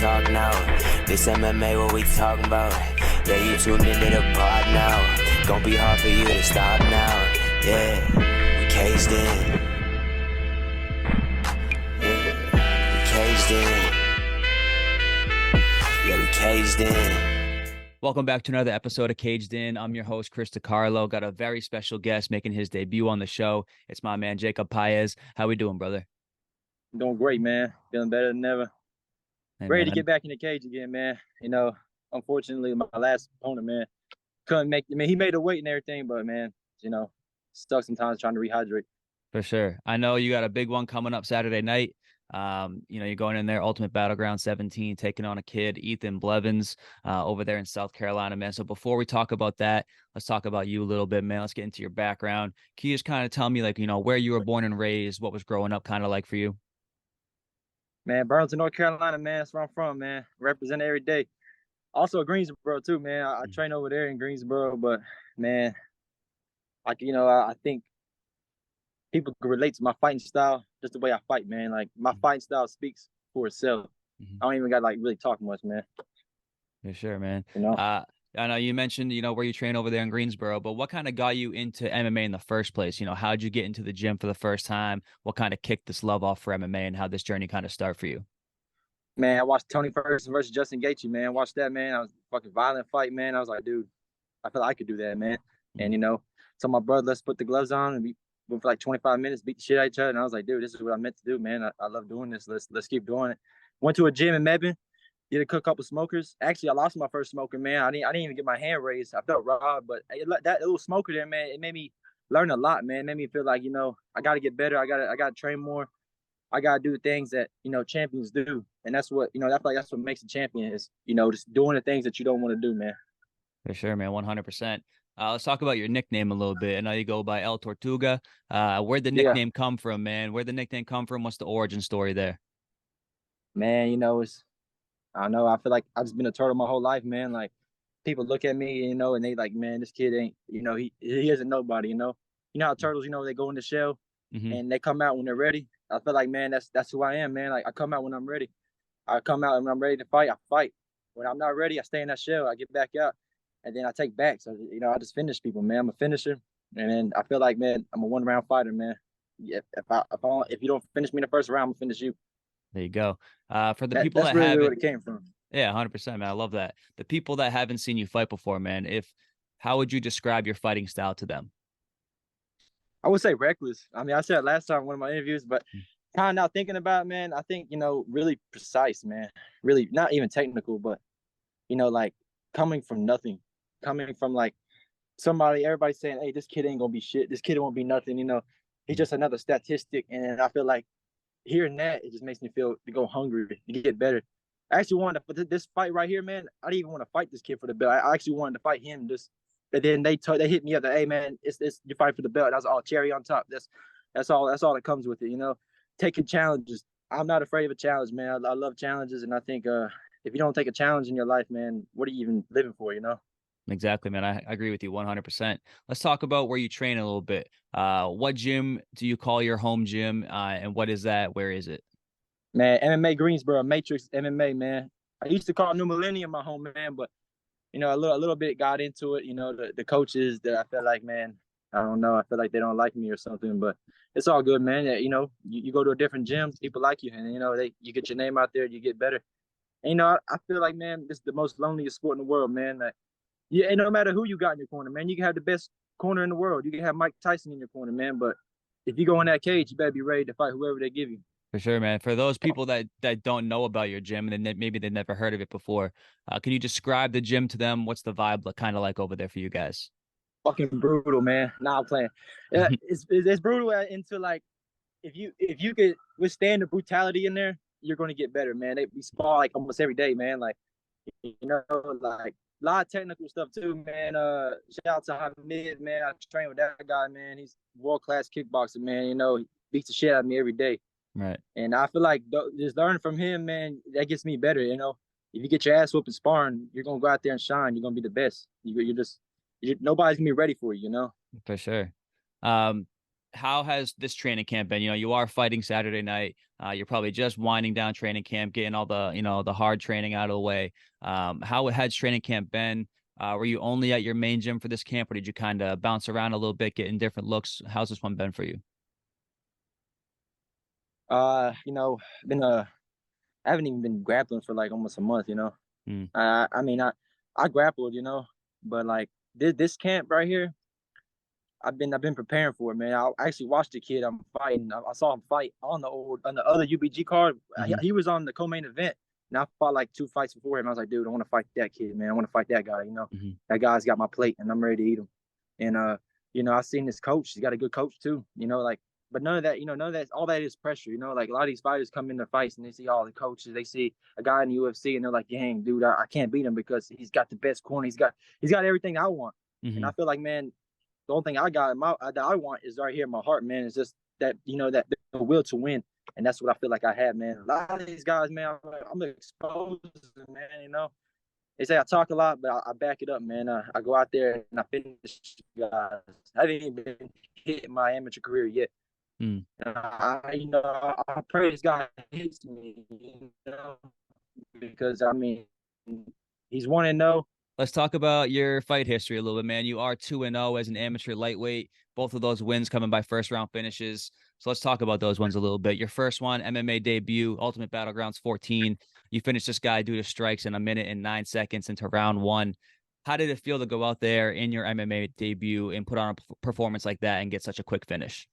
talk now. This MMA, what we talking about? Yeah, you tuned into the pod now. Gonna be hard for you to stop now. Yeah, we caged in. Yeah, we caged in. Yeah, we caged in. Welcome back to another episode of Caged In. I'm your host, Chris DiCarlo. Got a very special guest making his debut on the show. It's my man, Drew Pais. How we doing, brother? Doing great, man. Feeling better than ever. Hey, Ready man, to get back in the cage again, man. You know, unfortunately, my last opponent, man, couldn't make. I mean, he made a weight and everything, but man, you know, stuck sometimes trying to rehydrate. for sure. I know you got a big one coming up Saturday night. You're going in there, Ultimate Battleground 17, taking on a kid, Ethan Blevins, over there in South Carolina, man. So before we talk about that, let's talk about you a little bit, man. Let's get into your background. Can you just kind of tell me, like, where you were born and raised, what was growing up kind of like for you? Man, Burlington, North Carolina, man. That's where I'm from, man. Represent every day. Also Greensboro too, man. I train over there in Greensboro, but man, I think people can relate to my fighting style, just the way I fight, man. Like my fighting style speaks for itself. I don't even got like really talk much, man. For sure, man. You know? I know you mentioned, where you train over there in Greensboro, but what kind of got you into MMA in the first place? How'd you get into the gym for the first time? What kind of kicked this love off for MMA and how this journey kind of start for you? Man, I watched Tony Ferguson versus Justin Gaethje, man. Watched that, man. I was a fucking violent fight, man. I was like, dude, I feel like I could do that, man. And told my brother, let's put the gloves on, and we went for like 25 minutes, beat the shit out of each other. And I was like, dude, this is what I meant to do, man. I love doing this. Let's keep doing it. Went to a gym in Mebane, did a couple smokers. Actually, I lost my first smoker, man. I didn't even get my hand raised. I felt robbed, but that little smoker there, man, it made me learn a lot, man. It made me feel like, I got to get better. I got to train more. I gotta do the things that champions do, and that's what I feel like that's what makes a champion is just doing the things that you don't want to do, man. For sure, man, 100%. Let's talk about your nickname a little bit. I know you go by El Tortuga. Where'd the nickname come from, man? Where'd the nickname come from? What's the origin story there? Man, I don't know. I feel like I've just been a turtle my whole life, man. Like people look at me, and they like, man, this kid ain't, he isn't nobody, You know how turtles, they go in the shell and they come out when they're ready. I feel like, man, that's who I am, man. Like I come out when I'm ready. I come out when I'm ready to fight. I fight. When I'm not ready, I stay in that shell. I get back out, and then I take back. So I just finish people, man. I'm a finisher, and then I feel like, man, I'm a 1-round fighter, man. If you don't finish me in the first round, I'm gonna finish you. There you go. For the people that's that really haven't, where it came from. Yeah, 100%, man. I love that. The people that haven't seen you fight before, man, how would you describe your fighting style to them? I would say reckless. I mean, I said last time in one of my interviews, but kind of now thinking about it, man, I think, really precise, man. Really not even technical, but, like coming from nothing, coming from like everybody saying, hey, this kid ain't going to be shit. This kid won't be nothing, He's just another statistic. And I feel like hearing that, it just makes me feel to go hungry, to get better. I actually wanted to, for this fight right here, man, I didn't even want to fight this kid for the belt. I actually wanted to fight him just. And then they hit me up that, hey man, it's you fight for the belt. That's all cherry on top. That's all that comes with it, Taking challenges. I'm not afraid of a challenge, man. I love challenges, and I think if you don't take a challenge in your life, man, what are you even living for, Exactly, man. I agree with you 100%. Let's talk about where you train a little bit. What gym do you call your home gym? And what is that? Where is it? Man, MMA Greensboro, Matrix MMA, man. I used to call New Millennium my home, man, but a little bit got into it. The coaches that I felt like, man, I don't know. I feel like they don't like me or something, but it's all good, man. You go to a different gym, people like you, and you get your name out there, you get better. And, I feel like, man, this is the most loneliest sport in the world, man. Like, and no matter who you got in your corner, man, you can have the best corner in the world. You can have Mike Tyson in your corner, man, but if you go in that cage, you better be ready to fight whoever they give you. For sure, man. For those people that don't know about your gym and maybe they've never heard of it before, can you describe the gym to them? What's the vibe kind of like over there for you guys? Fucking brutal, man. Nah, I'm playing. Yeah, it's brutal into like if you could withstand the brutality in there, you're going to get better, man. We spar like almost every day, man. Like like a lot of technical stuff too, man. Shout out to Hamid, man. I train with that guy, man. He's world-class kickboxer, man. He beats the shit out of me every day. Right. And I feel like just learning from him, man, that gets me better. If you get your ass whooped in sparring, you're gonna go out there and shine. You're gonna be the best. Nobody's gonna be ready for you. For sure. how has this training camp been? You are fighting Saturday night. You're probably just winding down training camp, getting all the hard training out of the way. How has training camp been? Were you only at your main gym for this camp, or did you kind of bounce around a little bit, getting different looks? How's this one been for you? Been I haven't even been grappling for like almost a month. Mm. I mean, I grappled, but like this camp right here, I've been preparing for it, man. I actually watched the kid I'm fighting. I saw him fight on the other UBG card. Mm-hmm. He was on the co-main event, and I fought like 2 fights before him. I was like, dude, I want to fight that kid, man. I want to fight that guy. Mm-hmm. That guy's got my plate, and I'm ready to eat him. And I seen this coach. He's got a good coach too. But none of that, none of that. All that is pressure. Like a lot of these fighters come into fights and they see all the coaches. They see a guy in the UFC and they're like, dang, dude, I can't beat him because he's got the best corner. He's got everything I want. Mm-hmm. And I feel like, man, the only thing I got that I want is right here in my heart, man. It's just that that the will to win, and that's what I feel like I have, man. A lot of these guys, man, I'm exposed, man. They say I talk a lot, but I back it up, man. I go out there and I finish guys. I haven't even hit my amateur career yet. Mm. I pray this guy hits me, because I mean, he's 1-0. Let's talk about your fight history a little bit, man. You are 2-0 as an amateur lightweight. Both of those wins coming by first round finishes. So let's talk about those ones a little bit. Your first one, MMA debut, Ultimate Battlegrounds 14. You finished this guy due to strikes in 1 minute and 9 seconds into round 1. How did it feel to go out there in your MMA debut and put on a performance like that and get such a quick finish?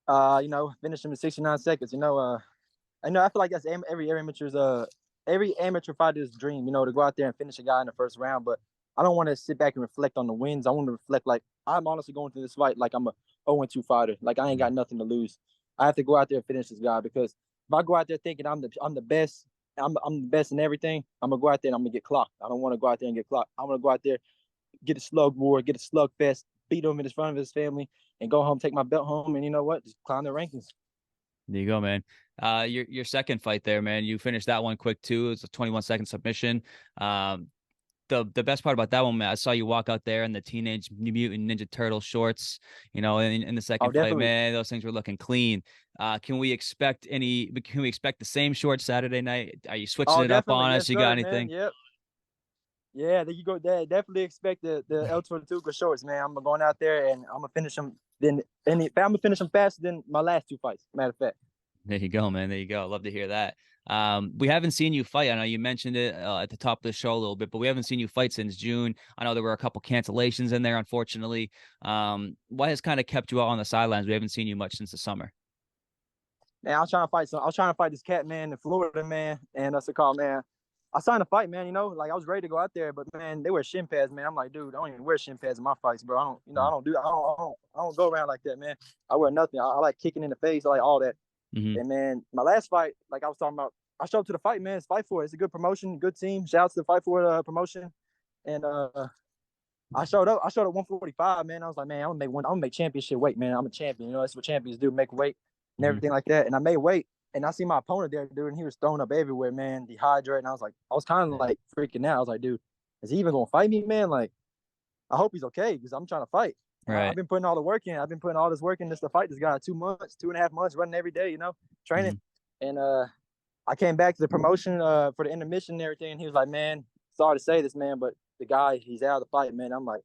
Finish him in 69 seconds. I feel like that's every amateur fighter's dream, to go out there and finish a guy in the first round. But I don't want to sit back and reflect on the wins. I want to reflect like I'm honestly going through this fight like I'm a 0-2 fighter. Like I ain't got nothing to lose. I have to go out there and finish this guy, because if I go out there thinking I'm the best, I'm the best in everything, I'm gonna go out there and I'm gonna get clocked. I don't want to go out there and get clocked. I want to go out there, get a slug war, get a slug fest, beat him in front of his family, and go home, take my belt home, and you know what? Just climb the rankings. There you go, man. Your second fight there, man. You finished that one quick too. It's a 21-second submission. The best part about that one, man, I saw you walk out there in the Teenage Mutant Ninja Turtle shorts. In the second fight, man, those things were looking clean. Can we expect the same shorts Saturday night? Are you switching it up on us? You got anything? Man. Yep. Yeah, there you go. Definitely expect the El Tortuga shorts, man. I'm going out there and I'm gonna finish them. I'm gonna finish them faster than my last 2 fights. Matter of fact. There you go, man. There you go. Love to hear that. We haven't seen you fight. I know you mentioned it at the top of the show a little bit, but we haven't seen you fight since June. I know there were a couple cancellations in there, unfortunately. What has kind of kept you out on the sidelines? We haven't seen you much since the summer. Man, I was trying to fight this cat, man, in Florida, man, and that's a call, man. I signed a fight, man. Like I was ready to go out there, but man, they wear shin pads, man. I'm like, dude, I don't even wear shin pads in my fights, bro. I don't go around like that, man. I wear nothing. I like kicking in the face. I like all that. Mm-hmm. And man, my last fight, like I was talking about, I showed up to the fight, man. It's Fight For It. It's a good promotion, good team. Shout out to the Fight For It promotion. And I showed up 145, man. I was like, man, I'm gonna make championship weight, man. I'm a champion. That's what champions do, make weight and everything like that. And I made weight. And I see my opponent there, dude, and he was throwing up everywhere, man, dehydrated. And I was kind of like freaking out. I was like, dude, is he even gonna fight me, man? Like, I hope he's okay, because I'm trying to fight. Right. I've been putting all the work in. I've been putting all this work in just to fight this guy. 2.5 months, running every day, training. Mm-hmm. And I came back to the promotion for the intermission and everything. And he was like, man, sorry to say this, man, but the guy, he's out of the fight, man. I'm like,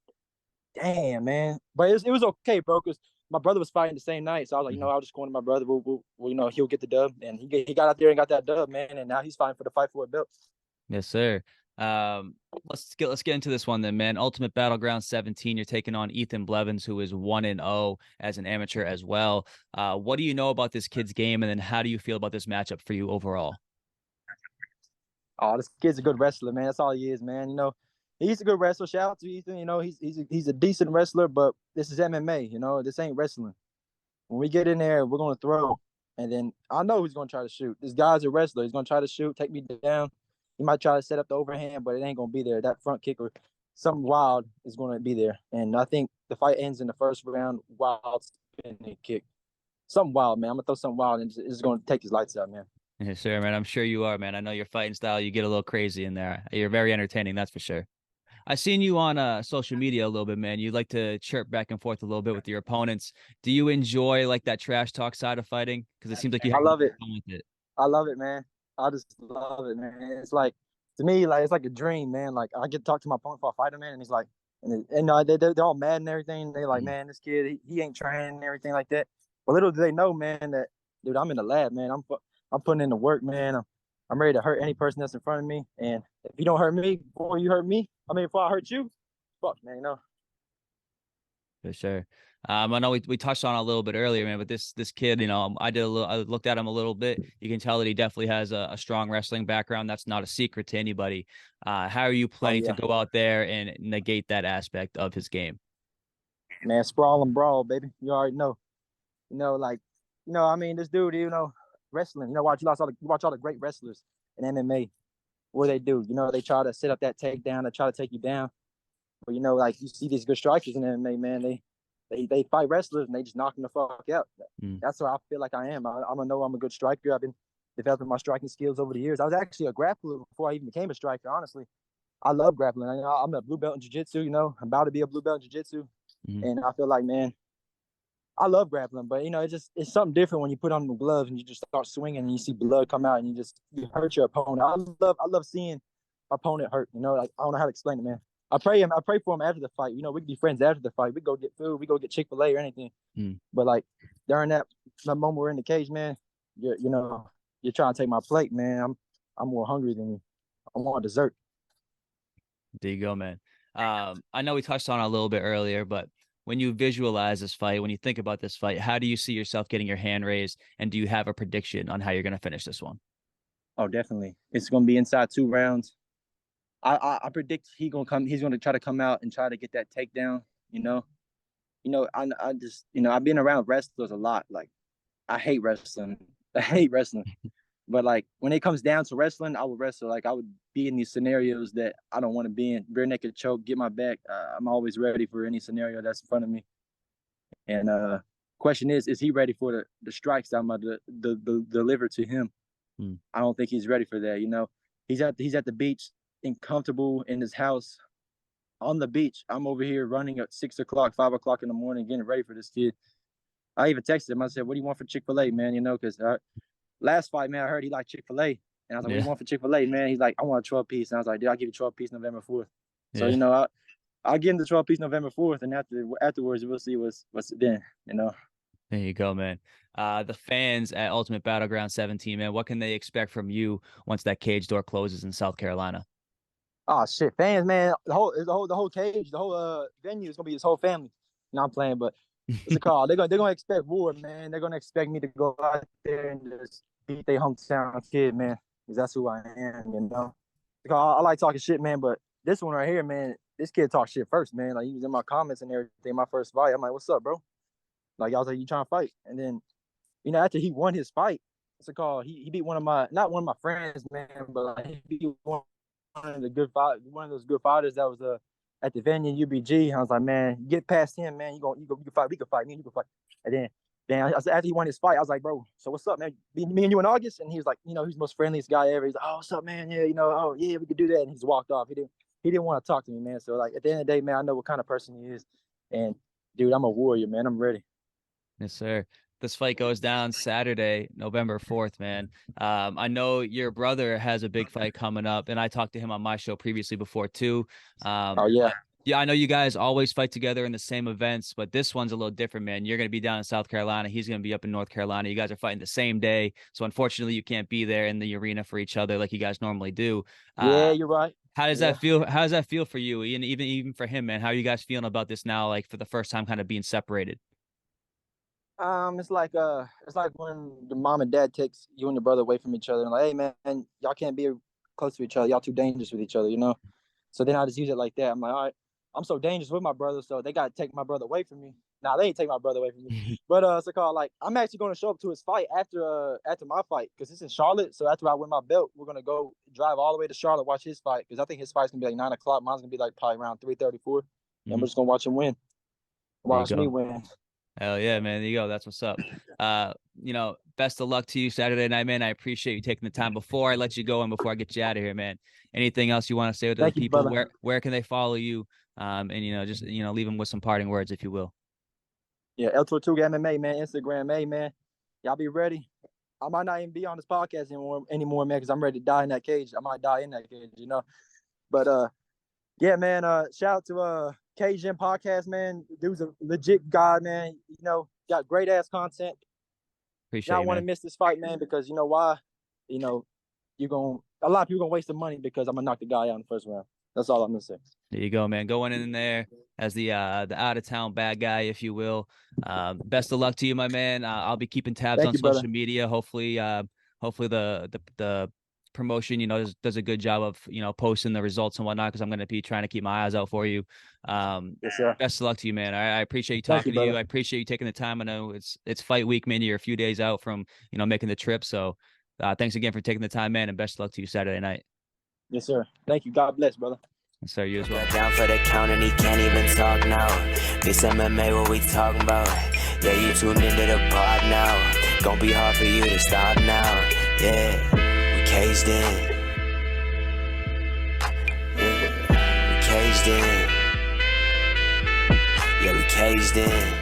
damn, man. But it was okay, bro, because my brother was fighting the same night. So I was like, I'll just go into my brother. We'll he'll get the dub. And he got out there and got that dub, man. And now he's fighting for the Fight For It belt. Yes, sir. Let's get into this one then, man. Ultimate Battleground 17. You're taking on Ethan Blevins, who is 1-0 as an amateur as well. What do you know about this kid's game, and then how do you feel about this matchup for you overall? Oh, this kid's a good wrestler, man. That's all he is, man. He's a good wrestler. Shout out to Ethan. He's a decent wrestler, but this is MMA. This ain't wrestling. When we get in there, we're gonna throw, and then I know he's gonna try to shoot. This guy's a wrestler. He's gonna try to shoot, take me down. He might try to set up the overhand, but it ain't gonna be there. That front kick or something wild is gonna be there. And I think the fight ends in the first round. Wild spinning kick, something wild, man. I'm gonna throw something wild, and it's gonna take his lights out, man. Yes, sir, man. I'm sure you are, man. I know your fighting style. You get a little crazy in there. You're very entertaining, that's for sure. I seen you on social media a little bit, man. You like to chirp back and forth a little bit with your opponents. Do you enjoy like that trash talk side of fighting? Because it seems like you I have love it. fun with it. I love it, man. I just love it, man. It's like, to me, like it's like a dream, man. Like I get to talk to my opponent for a fighter, man, and he's like, they're all mad and everything. They like, man, this kid, he ain't training and everything like that. But little do they know, man, that dude, I'm in the lab, man. I'm putting in the work, man. I'm ready to hurt any person that's in front of me. And if you don't hurt me before you hurt me, before I hurt you, fuck, man, you know. For sure. I know we touched on it a little bit earlier, man, but this kid, you know, I looked at him a little bit. You can tell that he definitely has a strong wrestling background. That's not a secret to anybody. How are you planning to go out there and negate that aspect of his game? Man, sprawl and brawl, baby. You already know. You know, like, this dude, wrestling. You watch all the great wrestlers in MMA. What do? They try to set up that takedown, they try to take you down. But like you see these good strikers in MMA, man. They fight wrestlers and they just knock them the fuck out. That's what I feel like I am. I'm a good striker. I've been developing my striking skills over the years. I was actually a grappler before I even became a striker. Honestly, I love grappling. I'm a blue belt in jiu-jitsu. I'm about to be a blue belt in jiu-jitsu, and I feel like, man, I love grappling. But it's something different when you put on the gloves and you just start swinging and you see blood come out and you hurt your opponent. I love seeing my opponent hurt. Like I don't know how to explain it, man. I pray for him after the fight. We can be friends after the fight. We go get food. We go get Chick-fil-A or anything. But like during that moment we're in the cage, man, you're trying to take my plate, man. I'm more hungry than you. I want dessert. There you go, man. I know we touched on it a little bit earlier, but when you visualize this fight, when you think about this fight, how do you see yourself getting your hand raised? And do you have a prediction on how you're going to finish this one? Oh, definitely. It's going to be inside 2 rounds. I predict he's gonna try to come out and try to get that takedown. I just I've been around wrestlers a lot. Like I hate wrestling. But like when it comes down to wrestling, I would wrestle. Like I would be in these scenarios that I don't want to be in. Rear naked choke, get my back. I'm always ready for any scenario that's in front of me. And question is he ready for the strikes I'm about to deliver to him? I don't think he's ready for that. He's at the beach, comfortable in his house on the beach. I'm over here running at 6 o'clock, 5 o'clock in the morning, getting ready for this kid. I even texted him. I said, "What do you want for Chick-fil-A, man?" Because last fight, man, I heard he liked Chick-fil-A, and I was like, "What do you want for Chick-fil-A, man?" He's like, "I want a 12-piece," and I was like, "Dude, I'll give you 12-piece November 4th." Yeah. So I'll give him the 12-piece November 4th, and afterwards we'll see what's then. There you go, man. The fans at Ultimate Battleground 17, man, what can they expect from you once that cage door closes in South Carolina? Oh shit, fans, man! The whole cage, the whole venue is gonna be his whole family. I'm playing, but what's it called? They're gonna expect war, man. They're gonna expect me to go out there and just beat their hometown kid, man, because that's who I am. Because I like talking shit, man. But this one right here, man, this kid talked shit first, man. Like he was in my comments and everything. My first fight, I'm like, "What's up, bro?" Like I was like, "You trying to fight?" And then, after he won his fight, what's it called? He beat not one of my friends, man, but like he beat one of those good fighters that was at the venue UBG. I was like, "Man, get past him, man. You can fight. We can fight. Me and you can fight." And then after he won his fight, I was like, "Bro, so what's up, man? Me and you in August?" And he was like, he's the most friendliest guy ever. He's like, "Oh, what's up, man? Yeah, oh yeah, we could do that." And he just walked off. He didn't want to talk to me, man. So like at the end of the day, man, I know what kind of person he is. And dude, I'm a warrior, man. I'm ready. Yes, sir. This fight goes down Saturday, November 4th, man. I know your brother has a big fight coming up, and I talked to him on my show previously before too. Oh yeah. Yeah, I know you guys always fight together in the same events, but this one's a little different, man. You're going to be down in South Carolina. He's going to be up in North Carolina. You guys are fighting the same day. So unfortunately, you can't be there in the arena for each other like you guys normally do. Yeah, you're right. How does that feel? How does that feel for you? And even for him, man, how are you guys feeling about this now? Like for the first time kind of being separated? It's like when the mom and dad takes you and your brother away from each other and like, "Hey man, y'all can't be close to each other. Y'all too dangerous with each other, So then I just use it like that. I'm like, all right, I'm so dangerous with my brother, so they gotta take my brother away from me. Nah, they ain't take my brother away from me. But it's called like I'm actually gonna show up to his fight after my fight because it's in Charlotte. So after I win my belt, we're gonna go drive all the way to Charlotte, watch his fight because I think his fight's gonna be like 9 o'clock. Mine's gonna be like probably around 3:34, and we're just gonna watch him win. Watch me win. Hell yeah, man. There you go. That's what's up. Best of luck to you Saturday night, man. I appreciate you taking the time. Before I let you go and before I get you out of here, man, anything else you want to say to the Thank you, people? brother. Where can they follow you? Just leave them with some parting words, if you will. Yeah, El Tortuga MMA, man. Instagram, hey, man. Y'all be ready. I might not even be on this podcast anymore, man, because I'm ready to die in that cage. I might die in that cage, But yeah, man. Shout out to Cage Gym Podcast, man. Dude's a legit guy, man. Got great ass content. Appreciate Not it, want to man. miss this fight, man, because you know why? A lot of people gonna waste the money because I'm gonna knock the guy out in the first round. That's all I'm gonna say. There you go, man. Going in there as the out of town bad guy, if you will. Best of luck to you, my man. I'll be keeping tabs Thank on you, social brother. media. Hopefully the promotion, does a good job of posting the results and whatnot, because I'm going to be trying to keep my eyes out for you. Yes, sir. Best of luck to you, man. I appreciate you Thank you, talking to you. brother. I appreciate you taking the time. I know it's fight week, man. You're a few days out from making the trip. So thanks again for taking the time, man, and best of luck to you Saturday night. Yes, sir. Thank you. God bless, brother. So you as well. Got down for the count and he can't even talk now. This MMA, what we talking about? Yeah, you tuned into the pod now. Gonna be hard for you to stop now. Yeah, we caged in. Yeah, we caged in. Yeah, we caged in.